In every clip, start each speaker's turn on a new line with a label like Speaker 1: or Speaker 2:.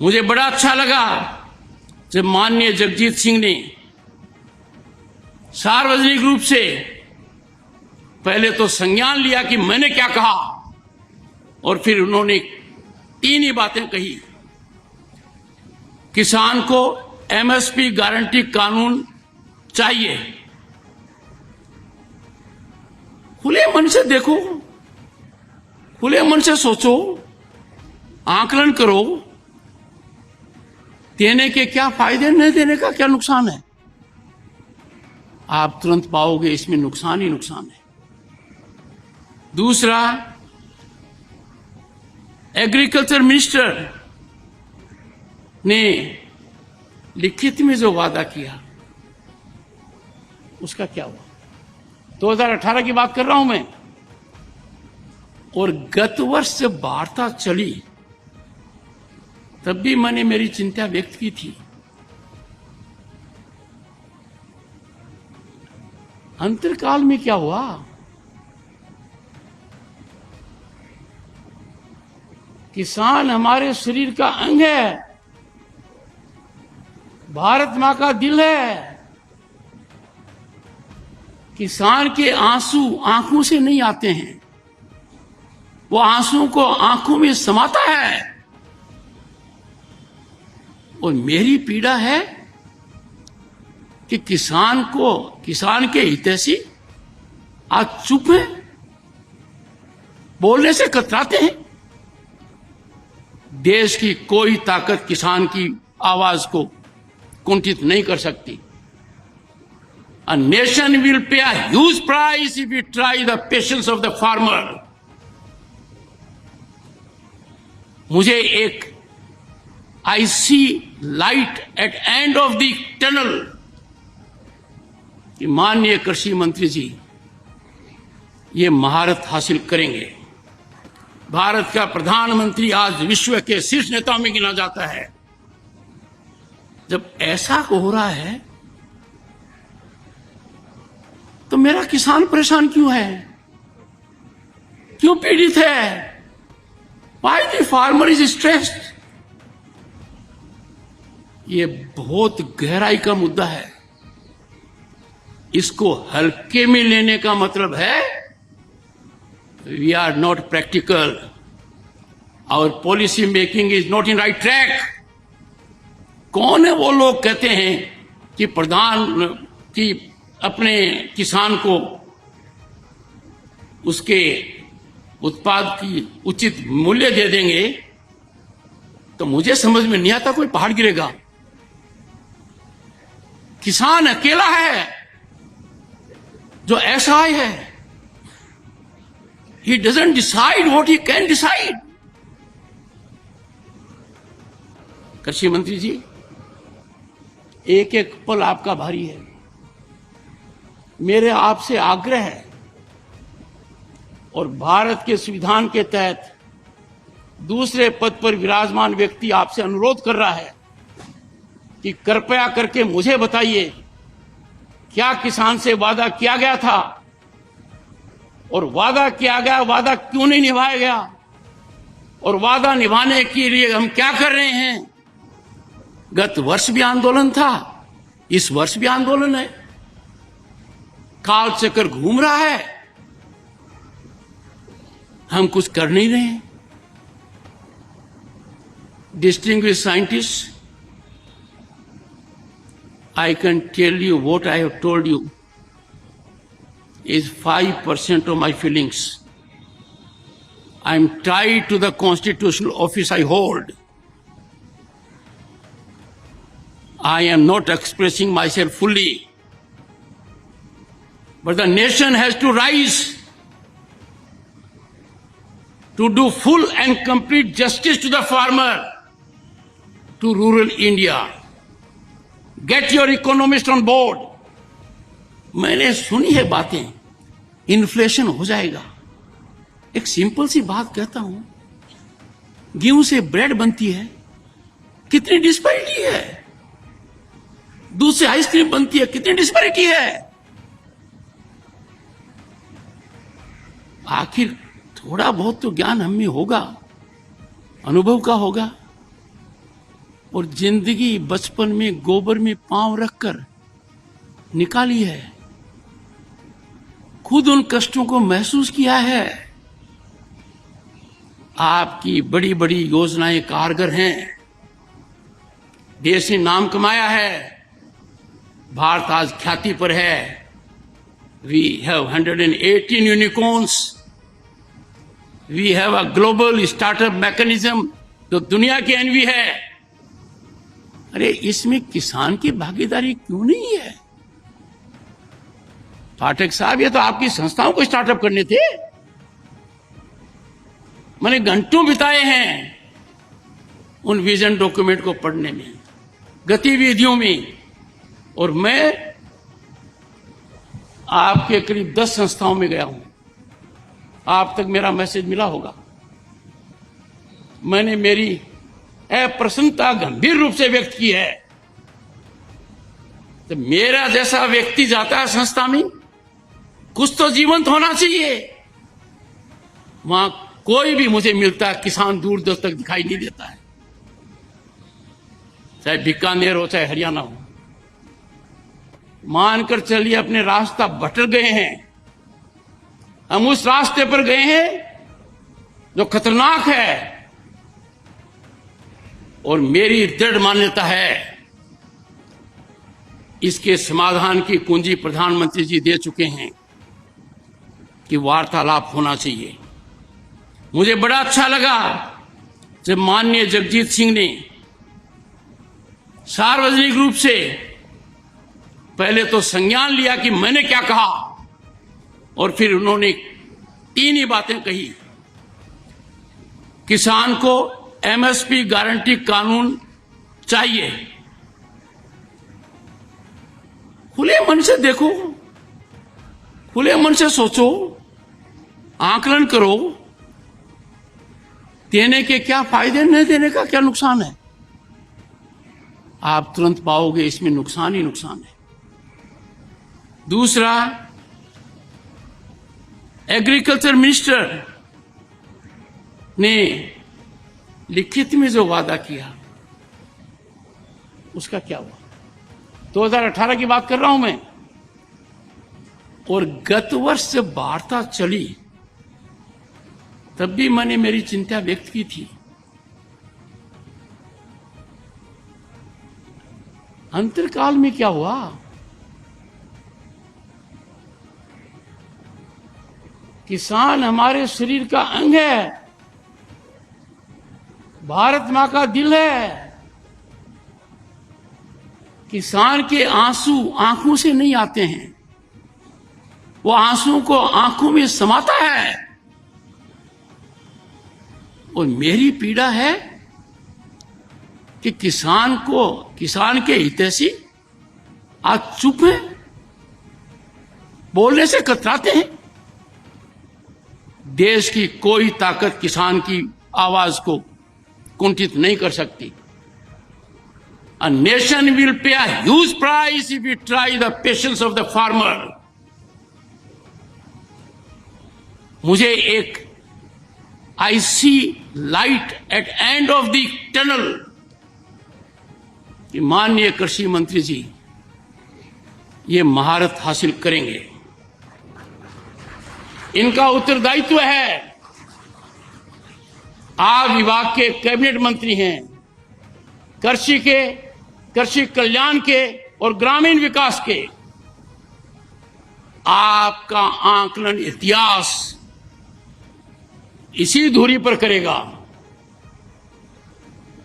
Speaker 1: मुझे बड़ा अच्छा लगा जब माननीय जगजीत सिंह ने सार्वजनिक रूप से पहले तो संज्ञान लिया कि मैंने क्या कहा, और फिर उन्होंने 3 ही बातें कही। किसान को एमएसपी गारंटी कानून चाहिए। खुले मन से देखो, खुले मन से सोचो, आकलन करो, देने के क्या फायदे, नहीं देने का क्या नुकसान है। आप तुरंत पाओगे इसमें नुकसान ही नुकसान है। दूसरा, एग्रीकल्चर मिनिस्टर ने लिखित में जो वादा किया उसका क्या हुआ? 2018 की बात कर रहा हूं मैं। और गत वर्ष जब वार्ता चली तब भी मैंने मेरी चिंता व्यक्त की थी। अंतरकाल में क्या हुआ? किसान हमारे शरीर का अंग है, भारत मां का दिल है। किसान के आंसू आंखों से नहीं आते हैं, वो आंसू को आंखों में समाता है। और मेरी पीड़ा है कि किसान के हितैषी आज चुप है, बोलने से कतराते हैं। देश की कोई ताकत किसान की आवाज को कुंठित नहीं कर सकती। A nation will pay a huge price if we try the patience of the farmer. मुझे एक I see light at end of the tunnel कि माननीय कृषि मंत्री जी ये महारत हासिल करेंगे। भारत का प्रधानमंत्री आज विश्व के शीर्ष नेताओं में गिना जाता है। जब ऐसा हो रहा है तो मेरा किसान परेशान क्यों है, क्यों पीड़ित है? Why the farmer is stressed? ये बहुत गहराई का मुद्दा है। इसको हल्के में लेने का मतलब है we are not practical, our policy making is not in right track. कौन है वो लोग कहते हैं कि कि अपने किसान को उसके उत्पाद की उचित मूल्य दे देंगे? तो मुझे समझ में नहीं आता, कोई पहाड़ गिरेगा। किसान अकेला है जो असहाय है। He doesn't decide what he can decide. कृषि मंत्री जी, एक एक पल आपका भारी है। मेरे आपसे आग्रह है और भारत के संविधान के तहत दूसरे पद पर विराजमान व्यक्ति आपसे अनुरोध कर रहा है कि कृपया करके मुझे बताइए क्या किसान से वादा किया गया था, और वादा किया गया वादा क्यों नहीं निभाया गया, और वादा निभाने के लिए हम क्या कर रहे हैं। गत वर्ष भी आंदोलन था, इस वर्ष भी आंदोलन है। काल चक्कर घूम रहा है, हम कुछ कर नहीं रहे हैं। Distinguished scientists, I can tell you what I have told you is 5% of my feelings. I am tied to the constitutional office I hold. I am not expressing myself fully. But the nation has to rise to do full and complete justice to the farmer, to rural India. Get your economist on board. मैंने सुनी है बातें, inflation हो जाएगा। एक simple सी बात कहता हूं, गेहूं से ब्रेड बनती है, कितनी डिस्पैरिटी है। दूध से आइसक्रीम बनती है, कितनी डिस्पैरिटी है। आखिर थोड़ा बहुत तो ज्ञान हम में होगा, अनुभव का होगा। और जिंदगी बचपन में गोबर में पांव रखकर निकाली है, खुद उन कष्टों को महसूस किया है। आपकी बड़ी बड़ी योजनाएं कारगर हैं, देश ने नाम कमाया है, भारत आज ख्याति पर है। We have 118 unicorns, we have a global startup mechanism जो दुनिया की एनवी है। अरे इसमें किसान की भागीदारी क्यों नहीं है? पाठक साहब, ये तो आपकी संस्थाओं को स्टार्टअप करने थे। मैंने घंटों बिताए हैं उन विजन डॉक्यूमेंट को पढ़ने में, गतिविधियों में, और मैं आपके करीब 10 संस्थाओं में गया हूं। आप तक मेरा मैसेज मिला होगा। मैंने मेरी अप्रसन्नता गंभीर रूप से व्यक्त की है। तो मेरा जैसा व्यक्ति जाता है संस्था में, कुछ तो जीवंत होना चाहिए। वहां कोई भी मुझे मिलता है, किसान दूर दूर तक दिखाई नहीं देता है, चाहे बीकानेर हो चाहे हरियाणा हो। मानकर चलिए अपने रास्ता भटक गए हैं, हम उस रास्ते पर गए हैं जो खतरनाक है, और मेरी दृढ़ मान्यता है इसके समाधान की कुंजी प्रधानमंत्री जी दे चुके हैं कि वार्तालाप होना चाहिए। मुझे बड़ा अच्छा लगा जब माननीय जगजीत सिंह ने सार्वजनिक रूप से पहले तो संज्ञान लिया कि मैंने क्या कहा, और फिर उन्होंने 3 ही बातें कही। किसान को एमएसपी गारंटी कानून चाहिए। खुले मन से देखो, खुले मन से सोचो, आकलन करो, देने के क्या फायदे, न देने का क्या नुकसान है। आप तुरंत पाओगे इसमें नुकसान ही नुकसान है। दूसरा, एग्रीकल्चर मिनिस्टर ने लिखित में जो वादा किया उसका क्या हुआ? 2018 की बात कर रहा हूं मैं। और गत वर्ष जब वार्ता चली तब भी मैंने मेरी चिंता व्यक्त की थी। अंतरकाल में क्या हुआ? किसान हमारे शरीर का अंग है, भारत मां का दिल है। किसान के आंसू आंखों से नहीं आते हैं, वो आंसुओं को आंखों में समाता है। और मेरी पीड़ा है कि किसान के हितैषी आज चुप हैं, बोलने से कतराते हैं। देश की कोई ताकत किसान की आवाज को कुंठित नहीं कर सकती। A nation will pay a huge price if we try the patience of the farmer. मुझे एक I see light at end of the tunnel कि माननीय कृषि मंत्री जी ये महारत हासिल करेंगे। इनका उत्तरदायित्व है। आप विभाग के कैबिनेट मंत्री हैं, कृषि कल्याण के और ग्रामीण विकास के। आपका आकलन इतिहास इसी धुरी पर करेगा।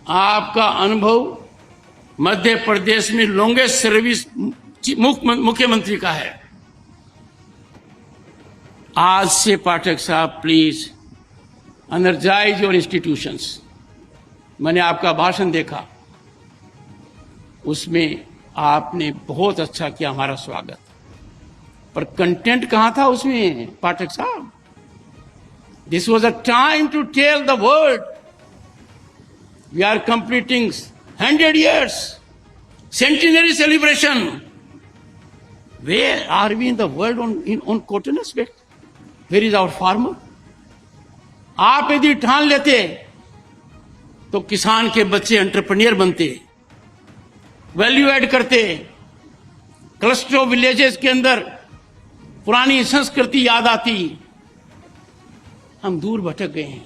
Speaker 1: आपका अनुभव मध्य प्रदेश में लॉन्गेस्ट सर्विस मुख्यमंत्री का है। आज से पाठक साहब प्लीज एनर्जाइज योर इंस्टीट्यूशंस। मैंने आपका भाषण देखा, उसमें आपने बहुत अच्छा किया हमारा स्वागत, पर कंटेंट कहां था उसमें पाठक साहब? This was a time to tell the world we are completing 100 years centenary celebration. Where are we in the world on cotton aspect? Where is our farmer? आप यदि ठान लेते तो किसान के बच्चे एंटरप्रेन्योर बनते, वैल्यू ऐड करते, क्लस्टर ऑफ विलेजेस के अंदर पुरानी संस्कृति याद आती। हम दूर भटक गए हैं।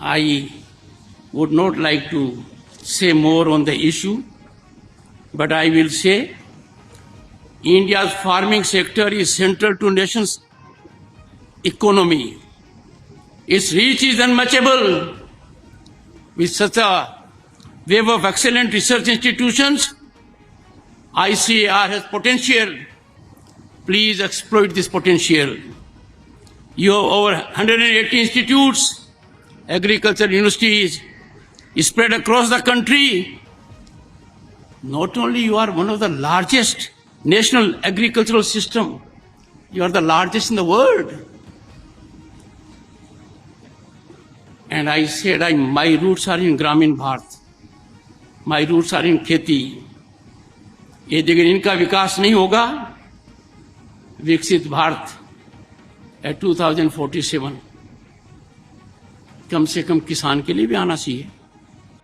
Speaker 1: I would not like to say more on the issue, but I will say India's farming sector is central to nation's economy. Its reach is unmatchable. With such a wave of excellent research institutions, ICAR has potential. Please exploit this potential. You have over 180 institutes, agricultural universities, spread across the country. Not only you are one of the largest national agricultural system, you are the largest in the world. And I said, my roots are in Gramin Bharat. My roots are in खेती. ये अगर इनका विकास नहीं होगा, विकसित Bharat at 2047 कम से कम किसान के लिए भी आना चाहिए।